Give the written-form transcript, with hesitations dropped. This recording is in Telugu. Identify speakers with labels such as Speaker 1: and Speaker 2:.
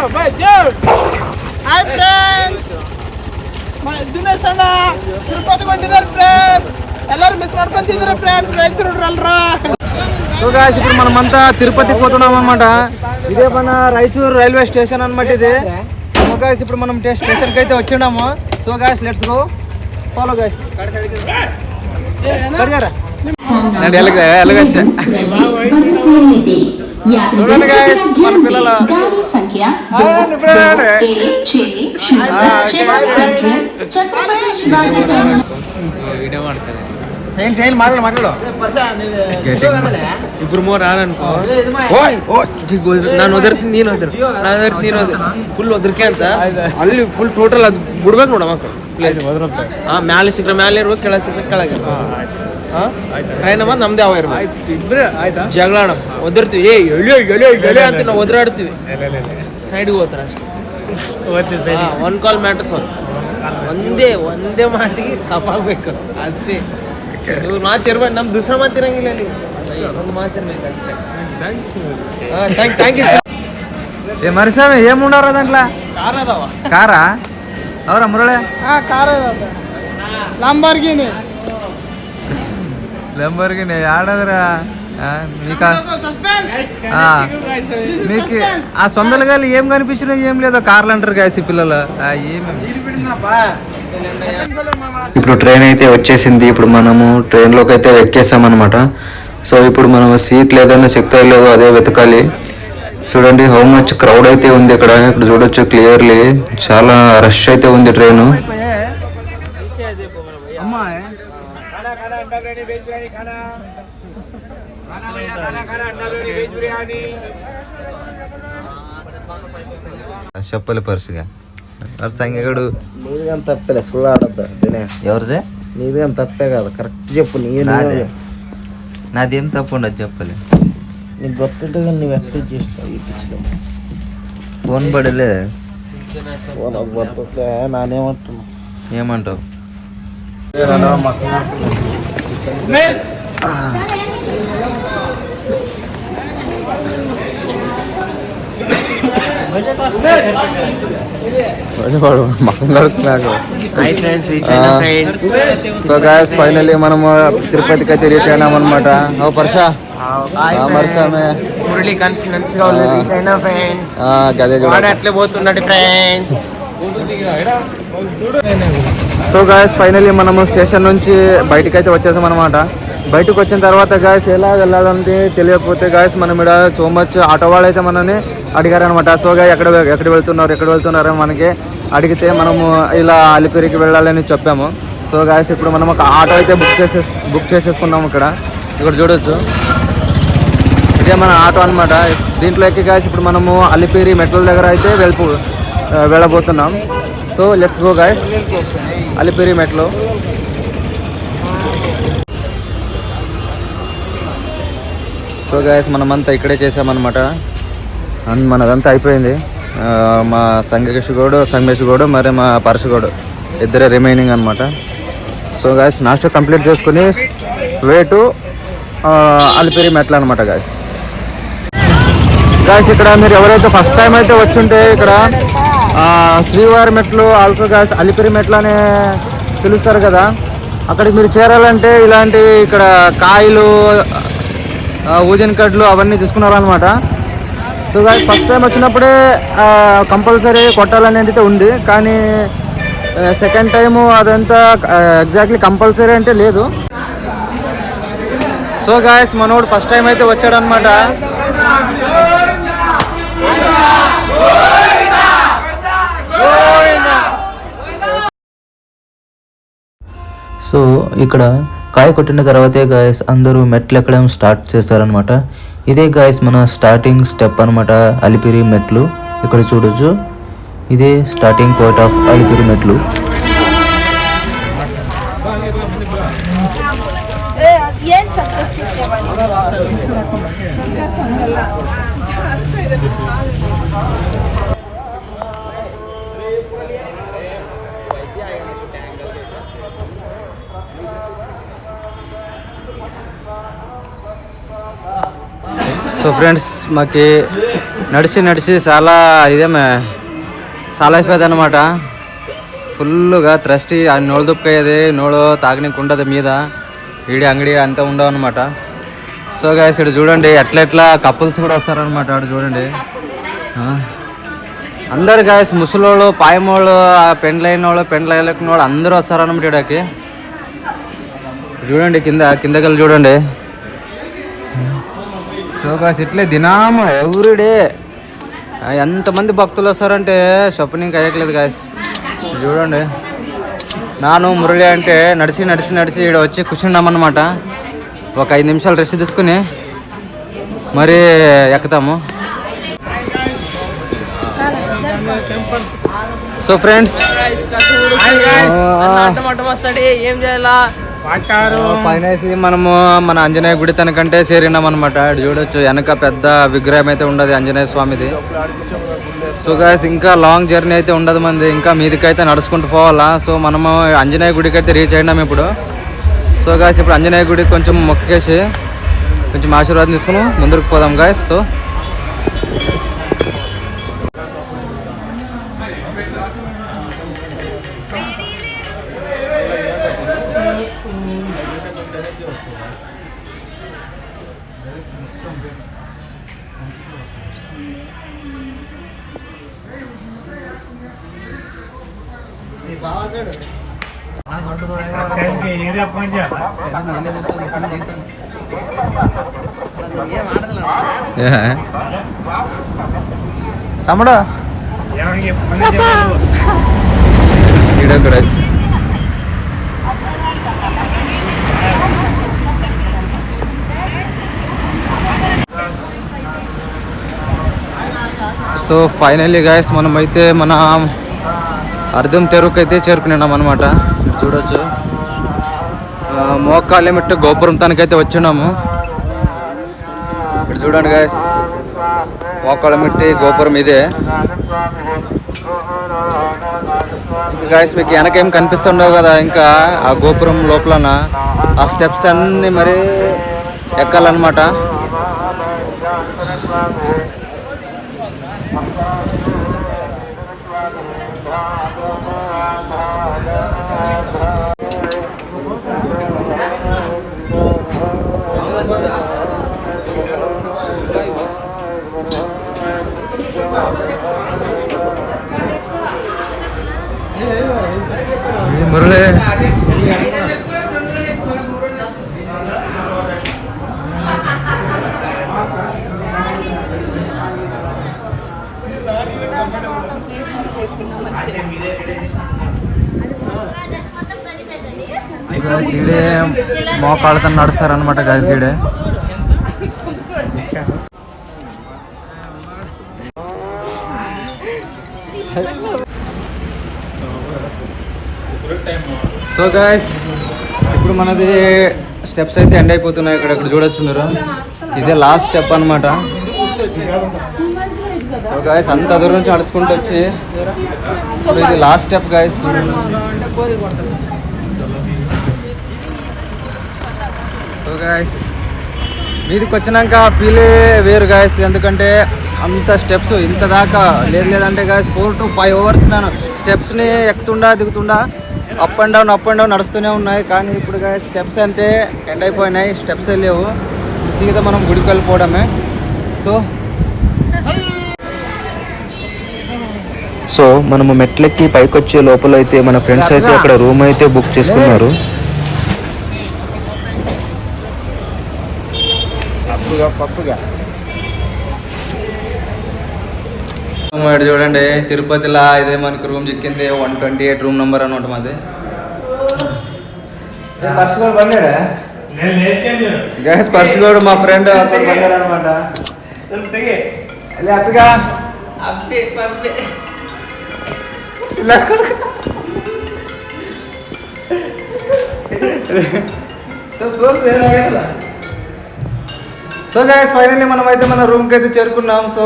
Speaker 1: ಹಾಯ್ ಫ್ರೆಂಡ್ಸ್, ದಿನೇಶ್ ಅಣ್ಣ ತಿರುಪತಿ ಬಂದಿದ್ದಾರೆ ಫ್ರೆಂಡ್ಸ್. ಎಲ್ಲರೂ ಮಿಸ್ ಮಾಡ್ಕೊಂತಿದ್ದಾರೆ ಫ್ರೆಂಡ್ಸ್, ರಾಯಚೂರು ಎಲ್ಲರೂ.
Speaker 2: సో గాయ్స్ ఇప్పుడు మనమంతా తిరుపతికి పోతున్నాం అనమాట. ఇదే మన రాయచూరు రైల్వే స్టేషన్ అనమాట ఇది. సో గాయ్స్ ఇప్పుడు మనం స్టేషన్కి అయితే వచ్చినాము. So guys let's go, follow guys. చూడండి గాయ్స్ మన పిల్లలు మాట్లాడు. ఇప్పుడు మో రాననుకో ನಾನು ಒದರ್ತೀನಿ, ನೀನು ಒದರ್, ನಾನು ಒದರ್ತೀನಿ, ನೀನು ಒದರ್, ಫುಲ್ ಒದರ್ಕೆ ಅಂತ ಅಲ್ಲಿ ಫುಲ್ ಟೋಟಲ್ ಅದು ಬಿಡ್ಬೇಕು ನೋಡ ಮಕ್ಕಳು. ಮ್ಯಾಲೆ ಸಿಕ್ಕರೆ ಮ್ಯಾಲೆ ಇರ್ಬೇಕು, ಕೆಳಗೆ ಸಿಕ್ಕರೆ ಕೆಳಗೆ. ಟ್ರೈನ್ ಅಮ್ಮ ನಮ್ದೇ ಅವ ಇರ್ಬೇಕು. ಜಗಳ ಒದರ್ತೀವಿ, ಎಳಿಯೋ ಎಳಿಯೋ ಎಳಿಯೋ ಅಂತ ನಾವು ಒದರಾಡ್ತೀವಿ. ಸೈಡ್ಗೆ ಹೋಗ್ತಾರೆ ಅಷ್ಟೇ. One call matters. ಒಂದೇ ಮಾತಿಗೆ ಕಪ್ಪಾಗಬೇಕು ಅಷ್ಟೇ. ಇವ್ರು ಮಾತಿರ್ಬೇಕು, ನಮ್ ದುಸ್ರ ಮಾತಿರಂಗಿಲ್ಲ. ನೀವು ಒಂದು ಮಾತಿರ್ಬೇಕು ಅಷ್ಟೇ. Thank you. మరి స్వామి ఏముండరు దాంట్లో? కారా అవరా మురళి?
Speaker 1: కార్ లంబోర్గిని
Speaker 2: ఆడదురా మీకు ఆ సొందలు గాలి ఏం కనిపించినా ఏం లేదో కార్లు అంటారు కాసి పిల్లలు.
Speaker 3: ఇప్పుడు ట్రైన్ అయితే వచ్చేసింది. ఇప్పుడు మనము ట్రైన్లోకి అయితే ఎక్కేసాం అనమాట. సో ఇప్పుడు మనం సీట్ లేదన్నా చెక్తా లేదో అదే వెతకాలి. చూడండి హౌ మచ్ క్రౌడ్ అయితే ఉంది ఇక్కడ. ఇప్పుడు చూడొచ్చు క్లియర్లీ, చాలా రష్ అయితే ఉంది ట్రైను. చెప్పలే పరుసుగా సంగడు
Speaker 4: నీదేం తప్పలే, సుಳ್ಳು ఆడద్దు.
Speaker 3: ఎవరిదే?
Speaker 4: నీదేం తప్పే కాదు, కరెక్ట్ చెప్పు.
Speaker 3: నాదేం తప్పు ఉండదు చెప్పలే.
Speaker 4: నీకు ಗೊತ್ತಿದ್ದ కానీ నువ్వు ఎక్కడ చేస్తావు ఈ పిచ్చిలో?
Speaker 3: ఫోన్ పడలే.
Speaker 4: ఫోన్ బರ್ತದೆ. నానేమంటున్నా?
Speaker 3: ఏమంటావు?
Speaker 2: సో గాయస్ ఫైనల్లీ మనము తిరుపతికి అయితే రీచ్ అయినాం అనమాట. ఓ పర్షా
Speaker 1: మురళి కాన్ఫిడెన్స్ గా రీచ్ అయినా ఫ్రెండ్స్.
Speaker 2: అట్లే
Speaker 1: పోతున్నాడు ఫ్రెండ్స్.
Speaker 2: సో గాయస్ ఫైనల్లీ మనము స్టేషన్ నుంచి బయటకు అయితే వచ్చేసాం అనమాట. బయటకు వచ్చిన తర్వాత గాయస్ ఎలా వెళ్ళాలంటే తెలియకపోతే గాయస్ మనం ఇక్కడ సో మచ్ ఆటో వాళ్ళు అయితే మనని అడిగారనమాట. సో గాయ ఎక్కడ వెళ్తున్నారు మనకి అడిగితే మనము ఇలా అలిపిరికి వెళ్ళాలని చెప్పాము. సో గాయస్ ఇప్పుడు మనం ఒక ఆటో అయితే బుక్ చేసేసుకున్నాము. ఇక్కడ చూడొచ్చు, ఇదే మన ఆటో అనమాట. దీంట్లో ఎక్కి గాయస్ ఇప్పుడు మనము అలిపిరి మెట్ల దగ్గర అయితే వెళ్ళబోతున్నాం. So let's go guys, Alipiri మెట్లు. సో గాయస్ మనమంతా ఇక్కడే చేసామన్నమాట. మనదంతా అయిపోయింది. మా సంగేష్ గౌడ్ మరి మా పరశు గౌడ్ ఇద్దరే రిమైనింగ్ అనమాట. సో గాయస్ నాస్ట్ కంప్లీట్ చేసుకుని వే టు అలిపిరి మెట్లు అనమాట. గాయస్ ఇక్కడ మీరు ఎవరైతే ఫస్ట్ టైం అయితే వచ్చుంటే ఇక్కడ శ్రీవారి మెట్లు, ఆల్సో గాయస్ అలిపిరి మెట్లు అనే పిలుస్తారు కదా, అక్కడికి మీరు చేరాలంటే ఇలాంటి ఇక్కడ కాయలు, ఊదిన కడ్లు అవన్నీ తీసుకున్నారనమాట. సో గాయస్ ఫస్ట్ టైం వచ్చినప్పుడే కంపల్సరీ కొట్టాలనేది ఉంది, కానీ సెకండ్ టైము అదంతా ఎగ్జాక్ట్లీ కంపల్సరీ అంటే లేదు. సో గాయస్ మనోడు ఫస్ట్ టైం అయితే వచ్చాడనమాట.
Speaker 3: సో ఇక్కడ కాయ కొట్టిన తర్వాతే గాయస్ అందరూ మెట్లు ఎక్కడం స్టార్ట్ చేస్తారనమాట. ఇదే గాయస్ మన స్టార్టింగ్ స్టెప్ అనమాట, అలిపిరి మెట్లు. ఇక్కడ చూడొచ్చు, ఇదే స్టార్టింగ్ పాయింట్ ఆఫ్ అలిపిరి మెట్లు.
Speaker 2: సో ఫ్రెండ్స్ మాకి
Speaker 3: నడిచి చాలా చాలా అయిపోయింది అనమాట. ఫుల్గా త్రస్టి నోళ్ళు దుప్పయ్యేది, నోళ్ళు తాగనీకి ఉండదు మీద, ఈడి అంగడి అంతా ఉండవు అనమాట. సో గైస్ ఇక్కడ చూడండి ఎట్లా కపుల్స్ కూడా వస్తారనమాట. అక్కడ చూడండి అందరు గైస్, ముసలోళ్ళు, పాయమోళ్ళు, పెండ్లైన వాళ్ళు, పెండ్లైన వాళ్ళు అందరూ వస్తారనమాట ఇక్కడికి. చూడండి కిందకి వెళ్ళి చూడండి. సో గైస్ ఇట్లే దినాము ఎవ్రీడే ఎంతమంది భక్తులు వస్తారంటే షాపింగ్ అయ్యట్లేదు గైస్. చూడండి నాను మురళి అంటే నడిచి ఇక్కడ వచ్చి కూర్చున్నామన్నమాట. ఒక 5 నిమిషాలు రెస్ట్ తీసుకుని మరి ఎక్కుతాము. సో ఫ్రెండ్స్
Speaker 2: ఏం చేయాలా
Speaker 3: పైన మనము మన ఆంజనేయ గుడి తనకంటే చేరినాం అనమాట. చూడొచ్చు వెనక పెద్ద విగ్రహం అయితే ఉండదు ఆంజనేయ స్వామిది. సో గాయస్ ఇంకా లాంగ్ జర్నీ అయితే ఉండదు మంది, ఇంకా మీదికైతే నడుచుకుంటూ పోవాలా. సో మనము ఆంజనేయ గుడికి అయితే రీచ్ అయినాం ఇప్పుడు. సో గాయస్ ఇప్పుడు ఆంజనేయ గుడికి కొంచెం మొక్కేసి కొంచెం ఆశీర్వాదం తీసుకుని ముందుకు పోదాం గాయస్. సో తమ్ముడు సో ఫైనల్లీ గాయస్ మనమైతే మన అర్ధం తెరువుకి అయితే చేరుకున్నాం అనమాట. చూడొచ్చు మోకాళ్ళెమిట్టు గోపురం తనకైతే వచ్చినాము. ఇక్కడ చూడండి గాయస్ మోకాళ్ళెమిట్టి గోపురం ఇదే గాయస్. మీకు వెనకేం కనిపిస్తుండవు కదా, ఇంకా ఆ గోపురం లోపలన ఆ స్టెప్స్ అన్నీ మరి ఎక్కాలన్నమాట. మురళి సీడే మోకాళ్ళతో నడుస్తారనమాట గాయస్. సీడే సో గాయస్ ఇప్పుడు మనది స్టెప్స్ అయితే ఎండ్ అయిపోతున్నాయి. ఇక్కడ చూడొచ్చు మీరు, ఇదే లాస్ట్ స్టెప్ అనమాట. సో గాయస్ అంత దూరం నుంచి నడుచుకుంటూ వచ్చి ఇప్పుడు ఇది last step guys. So guys మీదికి వచ్చినాక ఫీలే వేరు గాయస్, ఎందుకంటే అంత స్టెప్స్ ఇంత దాకా లేదంటే గాయస్ 4 to 5 hours నేను స్టెప్స్ని ఎక్కుతుండా దిగుతుండా అప్ అండ్ డౌన్ నడుస్తూనే ఉన్నాయి. కానీ ఇప్పుడు గాయస్ స్టెప్స్ అంటే ఎండ్ అయిపోయినాయి, స్టెప్స్ లేవు, సీదా మనం గుడికి వెళ్ళిపోవడమే.
Speaker 5: సో మనము మెట్లెక్కి పైకి వచ్చే లోపల అయితే మన ఫ్రెండ్స్ అయితే అక్కడ రూమ్ అయితే బుక్ చేసుకున్నారు.
Speaker 3: చూడండి తిరుపతిలో ఇదే మనకి రూమ్ చిక్కింది 128 రూమ్ నెంబర్ అనమాట మాది. పర్సుగోడు మా ఫ్రెండ్ బంగాడు అనమాట. హ్యాపీగా సో గైస్ ఫైనల్లీ మనం అయితే మన రూమ్కి అయితే చేరుకున్నాం. సో